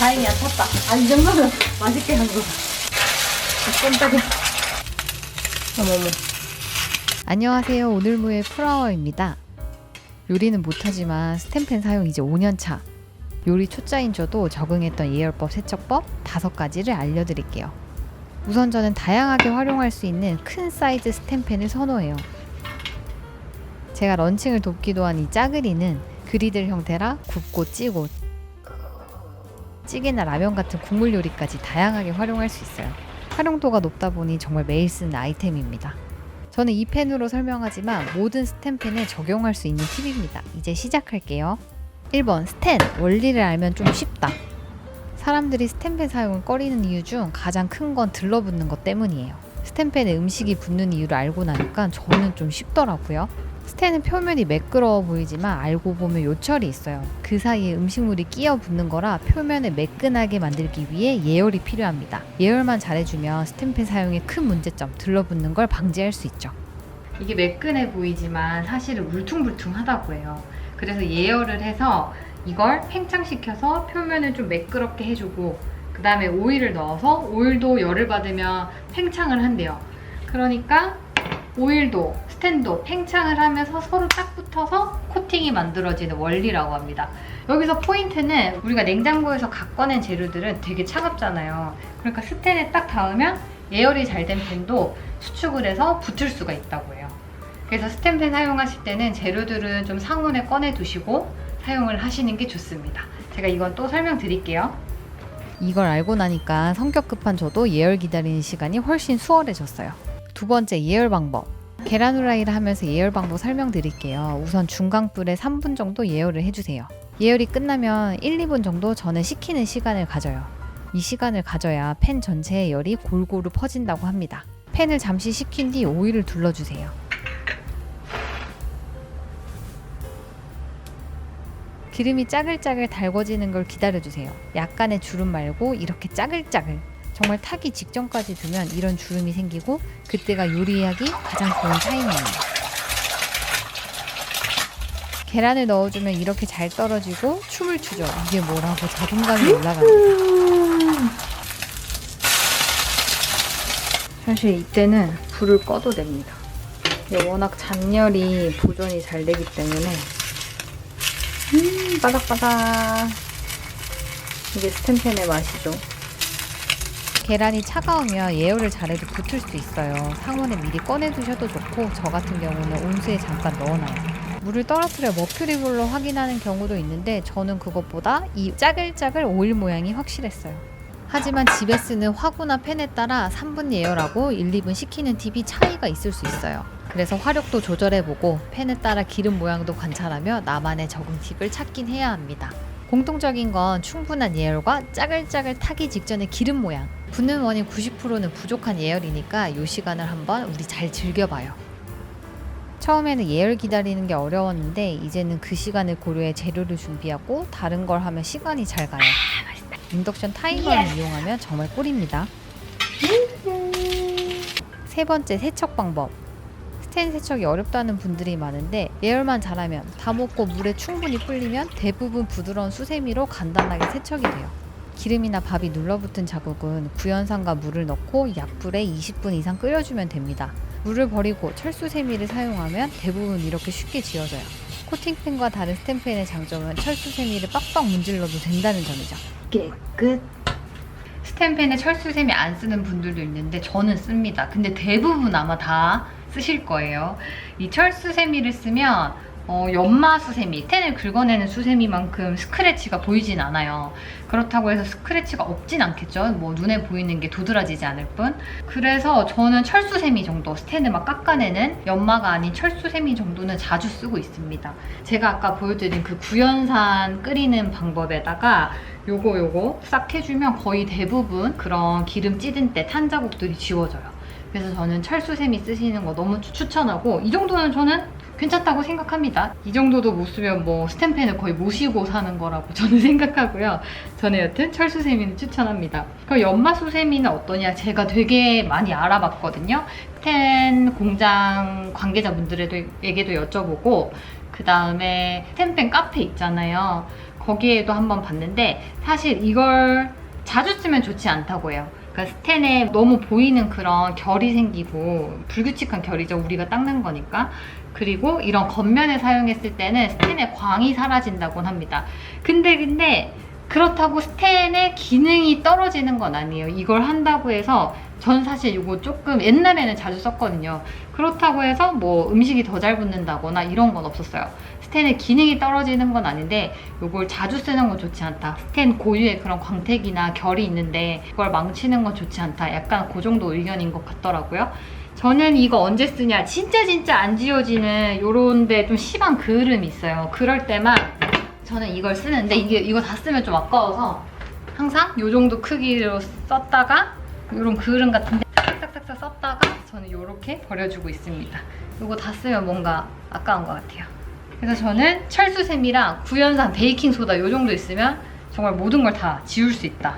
다행이야, 탔다. 아, 이 정도면 맛있게 한 거다. 깜짝이야. 어머머. 안녕하세요. 오늘무의 프라워입니다. 요리는 못하지만 스텐펜 사용 이제 5년차. 요리 초짜인 저도 적응했던 예열법, 세척법 5가지를 알려드릴게요. 우선 저는 다양하게 활용할 수 있는 큰 사이즈 스텐펜을 선호해요. 제가 런칭을 돕기도 한 이 짜그리는 그리들 형태라 굽고 찌고 찌개나 라면 같은 국물 요리까지 다양하게 활용할 수 있어요. 활용도가 높다 보니 정말 매일 쓰는 아이템입니다. 저는 이 펜으로 설명하지만 모든 스텐펜에 적용할 수 있는 팁입니다. 이제 시작할게요. 1번 스텐, 원리를 알면 좀 쉽다. 사람들이 스텐펜 사용을 꺼리는 이유 중 가장 큰 건 들러붙는 것 때문이에요. 스텐펜에 음식이 붙는 이유를 알고 나니까 저는 좀 쉽더라고요. 스텐은 표면이 매끄러워 보이지만 알고 보면 요철이 있어요. 그 사이에 음식물이 끼어 붙는 거라 표면을 매끈하게 만들기 위해 예열이 필요합니다. 예열만 잘해주면 스텐펜 사용의 큰 문제점, 들러붙는 걸 방지할 수 있죠. 이게 매끈해 보이지만 사실은 울퉁불퉁하다고 해요. 그래서 예열을 해서 이걸 팽창시켜서 표면을 좀 매끄럽게 해주고 그 다음에 오일을 넣어서 오일도 열을 받으면 팽창을 한대요. 그러니까 오일도 스텐도 팽창을 하면서 서로 딱 붙어서 코팅이 만들어지는 원리라고 합니다. 여기서 포인트는 우리가 냉장고에서 각 꺼낸 재료들은 되게 차갑잖아요. 그러니까 스텐에 딱 닿으면 예열이 잘 된 펜도 수축을 해서 붙을 수가 있다고 해요. 그래서 스텐펜 사용하실 때는 재료들은 좀 상온에 꺼내 두시고 사용을 하시는 게 좋습니다. 제가 이건 또 설명드릴게요. 이걸 알고 나니까 성격 급한 저도 예열 기다리는 시간이 훨씬 수월해졌어요. 두 번째, 예열 방법. 계란 후라이를 하면서 예열 방법 설명드릴게요. 우선 중강불에 3분 정도 예열을 해주세요. 예열이 끝나면 1, 2분 정도 저는 식히는 시간을 가져요. 이 시간을 가져야 팬 전체의 열이 골고루 퍼진다고 합니다. 팬을 잠시 식힌 뒤 오일을 둘러주세요. 기름이 짜글짜글 달궈지는 걸 기다려주세요. 약간의 주름 말고 이렇게 짜글짜글, 정말 타기 직전까지 두면 이런 주름이 생기고 그때가 요리하기 가장 좋은 타이밍이에요. 계란을 넣어주면 이렇게 잘 떨어지고 춤을 추죠. 이게 뭐라고 자존감이 올라갑니다. 사실 이때는 불을 꺼도 됩니다. 워낙 잔열이 보존이 잘 되기 때문에 바삭바삭. 이게 스텐펜의 맛이죠. 계란이 차가우면 예열을 잘해도 붙을 수 있어요. 상온에 미리 꺼내두셔도 좋고 저 같은 경우는 온수에 잠깐 넣어놔요. 물을 떨어뜨려 머큐리볼로 확인하는 경우도 있는데 저는 그것보다 이 짜글짜글 오일 모양이 확실했어요. 하지만 집에 쓰는 화구나 팬에 따라 3분 예열하고 1, 2분 식히는 팁이 차이가 있을 수 있어요. 그래서 화력도 조절해보고 팬에 따라 기름 모양도 관찰하며 나만의 적응 팁을 찾긴 해야 합니다. 공통적인 건 충분한 예열과 짜글짜글 타기 직전의 기름 모양. 붙는 원인 90%는 부족한 예열이니까 이 시간을 한번 우리 잘 즐겨봐요. 처음에는 예열 기다리는 게 어려웠는데 이제는 그 시간을 고려해 재료를 준비하고 다른 걸 하면 시간이 잘 가요. 인덕션 타이머를 이용하면 정말 꿀입니다. 세 번째, 세척 방법. 스텐 세척이 어렵다는 분들이 많은데 예열만 잘하면 다 먹고 물에 충분히 불리면 대부분 부드러운 수세미로 간단하게 세척이 돼요. 기름이나 밥이 눌러붙은 자국은 구연산과 물을 넣고 약불에 20분 이상 끓여주면 됩니다. 물을 버리고 철수세미를 사용하면 대부분 이렇게 쉽게 지워져요. 코팅펜과 다른 스텐펜의 장점은 철수세미를 빡빡 문질러도 된다는 점이죠. 깨끗. 스텐펜에 철수세미 안 쓰는 분들도 있는데 저는 씁니다. 근데 대부분 아마 다 쓰실 거예요. 이 철수세미를 쓰면 연마 수세미, 스텐을 긁어내는 수세미만큼 스크래치가 보이진 않아요. 그렇다고 해서 스크래치가 없진 않겠죠. 뭐 눈에 보이는 게 도드라지지 않을 뿐. 그래서 저는 철수세미 정도, 스텐을 막 깎아내는 연마가 아닌 철수세미 정도는 자주 쓰고 있습니다. 제가 아까 보여드린 그 구연산 끓이는 방법에다가 요거 싹 해주면 거의 대부분 그런 기름 찌든 때 탄 자국들이 지워져요. 그래서 저는 철수세미 쓰시는 거 너무 추천하고 이 정도는 저는 괜찮다고 생각합니다. 이 정도도 못 쓰면 뭐 스텐펜을 거의 모시고 사는 거라고 저는 생각하고요. 저는 여튼 철수세미는 추천합니다. 그럼 연마수세미는 어떠냐? 제가 되게 많이 알아봤거든요. 스텐 공장 관계자분들에게도 여쭤보고 그 다음에 스텐펜 카페 있잖아요. 거기에도 한번 봤는데 사실 이걸 자주 쓰면 좋지 않다고 해요. 그러니까 스텐에 너무 보이는 그런 결이 생기고 불규칙한 결이죠. 우리가 닦는 거니까. 그리고 이런 겉면에 사용했을 때는 스텐의 광이 사라진다곤 합니다. 근데 그렇다고 스텐의 기능이 떨어지는 건 아니에요. 이걸 한다고 해서 전 사실 이거 조금 옛날에는 자주 썼거든요. 그렇다고 해서 뭐 음식이 더 잘 붙는다거나 이런 건 없었어요. 스텐의 기능이 떨어지는 건 아닌데 이걸 자주 쓰는 건 좋지 않다. 스텐 고유의 그런 광택이나 결이 있는데 그걸 망치는 건 좋지 않다. 약간 그 정도 의견인 것 같더라고요. 저는 이거 언제 쓰냐, 진짜 안 지워지는 요런데 좀 심한 그을음이 있어요. 그럴 때만 저는 이걸 쓰는데 이거 다 쓰면 좀 아까워서 항상 요 정도 크기로 썼다가 요런 그을음 같은데 싹싹싹 썼다가 저는 요렇게 버려주고 있습니다. 요거 다 쓰면 뭔가 아까운 것 같아요. 그래서 저는 철수샘이랑 구연산, 베이킹소다 요 정도 있으면 정말 모든 걸 다 지울 수 있다.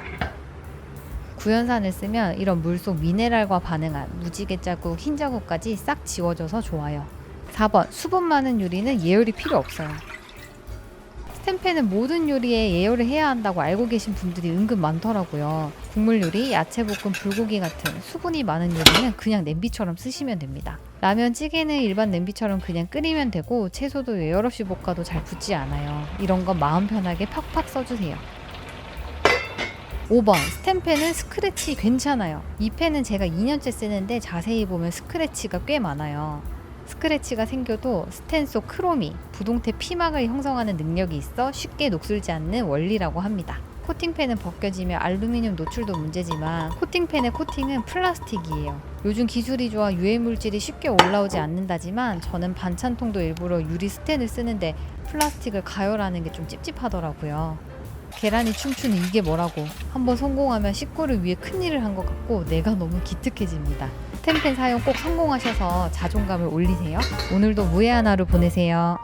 구연산을 쓰면 이런 물속 미네랄과 반응한 무지개 자국, 흰 자국까지 싹 지워져서 좋아요. 4번, 수분 많은 요리는 예열이 필요 없어요. 스텐펜은 모든 요리에 예열을 해야 한다고 알고 계신 분들이 은근 많더라고요. 국물 요리, 야채 볶음, 불고기 같은 수분이 많은 요리는 그냥 냄비처럼 쓰시면 됩니다. 라면, 찌개는 일반 냄비처럼 그냥 끓이면 되고 채소도 예열 없이 볶아도 잘 붙지 않아요. 이런 건 마음 편하게 팍팍 써주세요. 5번, 스텐펜은 스크래치 괜찮아요. 이 펜은 제가 2년째 쓰는데 자세히 보면 스크래치가 꽤 많아요. 스크래치가 생겨도 스텐 속 크롬이 부동태 피막을 형성하는 능력이 있어 쉽게 녹슬지 않는 원리라고 합니다. 코팅펜은 벗겨지며 알루미늄 노출도 문제지만 코팅펜의 코팅은 플라스틱이에요. 요즘 기술이 좋아 유해물질이 쉽게 올라오지 않는다지만 저는 반찬통도 일부러 유리 스텐을 쓰는데 플라스틱을 가열하는 게 좀 찝찝하더라고요. 계란이 춤추는 이게 뭐라고. 한번 성공하면 식구를 위해 큰일을 한 것 같고 내가 너무 기특해집니다. 스텐펜 사용 꼭 성공하셔서 자존감을 올리세요. 오늘도 무해한 하루 보내세요.